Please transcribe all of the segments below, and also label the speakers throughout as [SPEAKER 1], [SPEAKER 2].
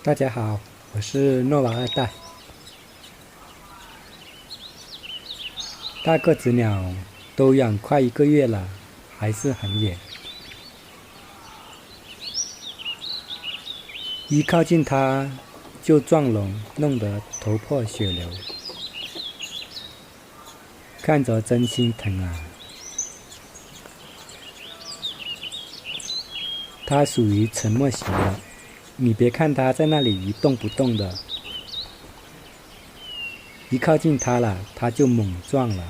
[SPEAKER 1] 大家好，我是诺瓦二代。大个子鸟都养快1个月了，还是很野。一靠近它就撞笼，弄得头破血流，看着真心疼啊。它属于沉默型的，你别看它在那里一动不动的，一靠近它了，它就猛撞了，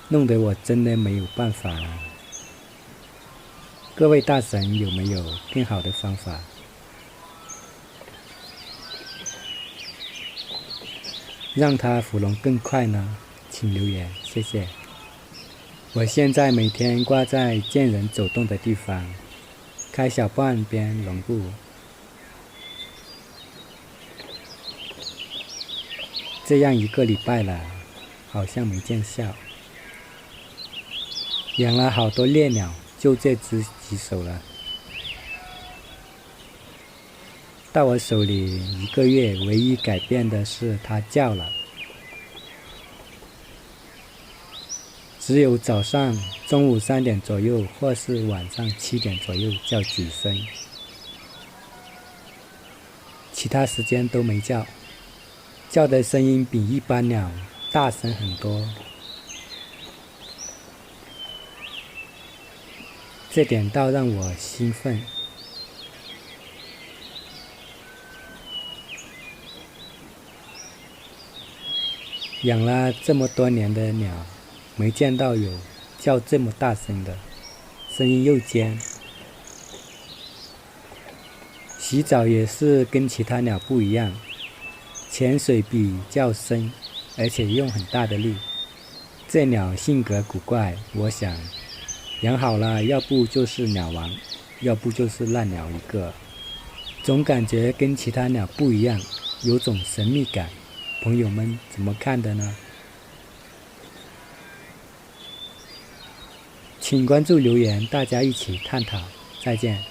[SPEAKER 1] 弄得我真的没有办法了。各位大神有没有更好的方法？让它服笼更快呢？请留言，谢谢。我现在每天挂在见人走动的地方，开小半边笼布，这样1个礼拜了，好像没见效。养了好多猎鸟，就这只棘手了。到我手里1个月，唯一改变的是它叫了。只有早上、中午3点左右，或是晚上7点左右叫几声，其他时间都没叫。叫的声音比一般鸟大声很多，这点倒让我兴奋。养了这么多年的鸟，没见到有叫这么大声的，声音又尖。洗澡也是跟其他鸟不一样，潜水比较深，而且用很大的力。这鸟性格古怪，我想养好了，要不就是鸟王，要不就是烂鸟一个。总感觉跟其他鸟不一样，有种神秘感。朋友们怎么看的呢？请关注留言，大家一起探讨。再见。